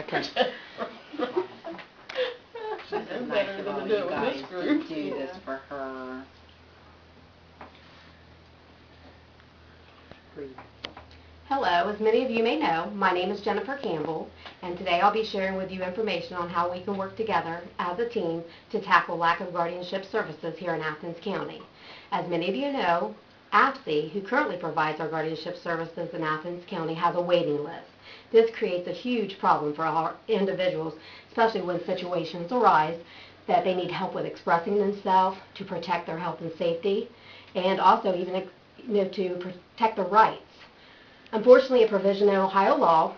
Okay. This is nice of all you guys to do this for her. Hello, as many of you may know, my name is Jennifer Campbell, and today I'll be sharing with you information on how we can work together as a team to tackle lack of guardianship services here in Athens County. As many of you know, ev5C, who currently provides our guardianship services in Athens County, has a waiting list. This creates a huge problem for our individuals, especially when situations arise that they need help with expressing themselves to protect their health and safety, and also even to protect their rights. Unfortunately, a provision in Ohio law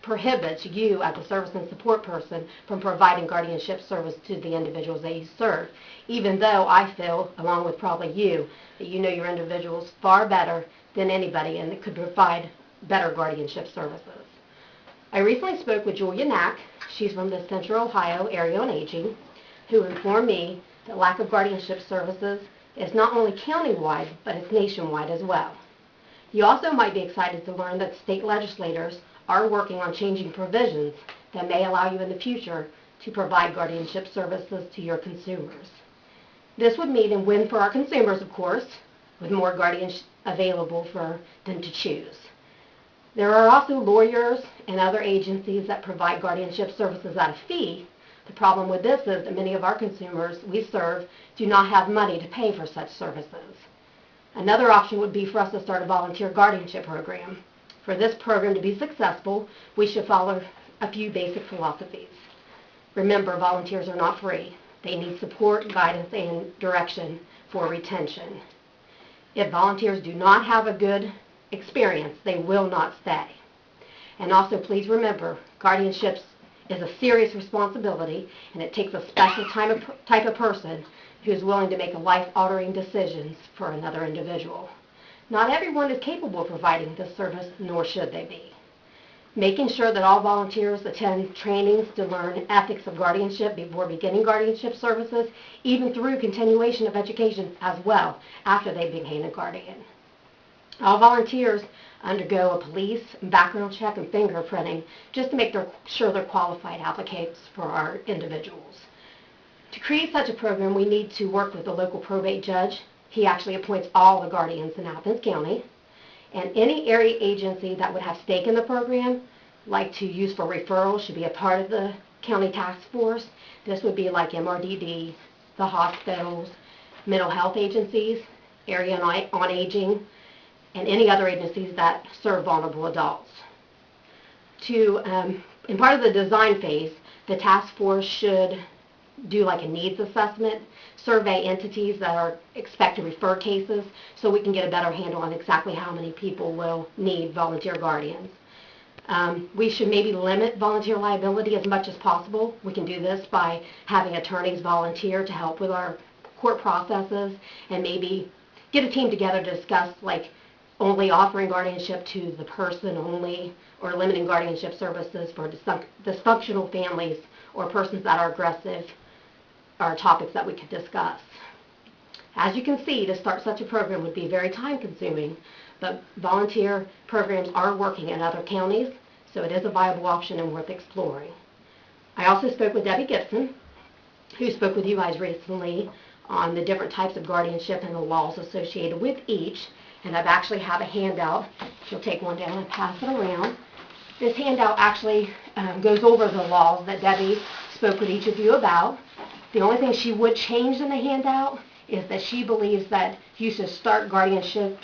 prohibits you as a service and support person from providing guardianship service to the individuals that you serve, even though I feel, along with probably you, that you know your individuals far better than anybody and that could provide better guardianship services. I recently spoke with Julia Knack, she's from the Central Ohio Area on Aging, who informed me that lack of guardianship services is not only county-wide, but it's nationwide as well. You also might be excited to learn that state legislators are working on changing provisions that may allow you in the future to provide guardianship services to your consumers. This would mean a win for our consumers, of course, with more guardians available for them to choose. There are also lawyers and other agencies that provide guardianship services at a fee. The problem with this is that many of our consumers we serve do not have money to pay for such services. Another option would be for us to start a volunteer guardianship program. For this program to be successful, we should follow a few basic philosophies. Remember, volunteers are not free. They need support, guidance, and direction for retention. If volunteers do not have a good experience, they will not stay. And also, please remember, guardianships is a serious responsibility, and it takes a special type of person who is willing to make life-altering decisions for another individual. Not everyone is capable of providing this service, nor should they be. Making sure that all volunteers attend trainings to learn ethics of guardianship before beginning guardianship services, even through continuation of education as well after they became a guardian. All volunteers undergo a police background check and fingerprinting just to make sure they're qualified applicants for our individuals. To create such a program, we need to work with the local probate judge. He actually appoints all the guardians in Athens County. And any area agency that would have stake in the program, like to use for referrals, should be a part of the county task force. This would be like MRDD, the hospitals, mental health agencies, area on aging, and any other agencies that serve vulnerable adults. In part of the design phase, the task force should do like a needs assessment, survey entities that are expected to refer cases so we can get a better handle on exactly how many people will need volunteer guardians. We should maybe limit volunteer liability as much as possible. We can do this by having attorneys volunteer to help with our court processes and maybe get a team together to discuss like only offering guardianship to the person only or limiting guardianship services for dysfunctional families or persons that are aggressive are topics that we could discuss. As you can see, to start such a program would be very time-consuming, but volunteer programs are working in other counties, so it is a viable option and worth exploring. I also spoke with Debbie Gibson, who spoke with you guys recently on the different types of guardianship and the laws associated with each, and I've actually have a handout. She'll take one down and pass it around. This handout actually goes over the laws that Debbie spoke with each of you about. The only thing she would change in the handout is that she believes that you should start guardianships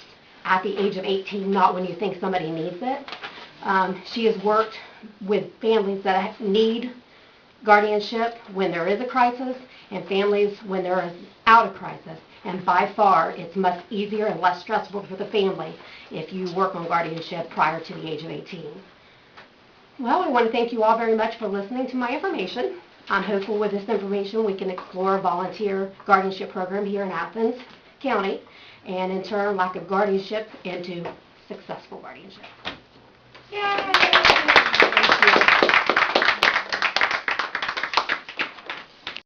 at the age of 18, not when you think somebody needs it. She has worked with families that need guardianship when there is a crisis and families when there is out of crisis. And by far, it's much easier and less stressful for the family if you work on guardianship prior to the age of 18. Well, I want to thank you all very much for listening to my information. I'm hopeful with this information we can explore a volunteer guardianship program here in Athens County and in turn lack of guardianship into successful guardianship. Yay!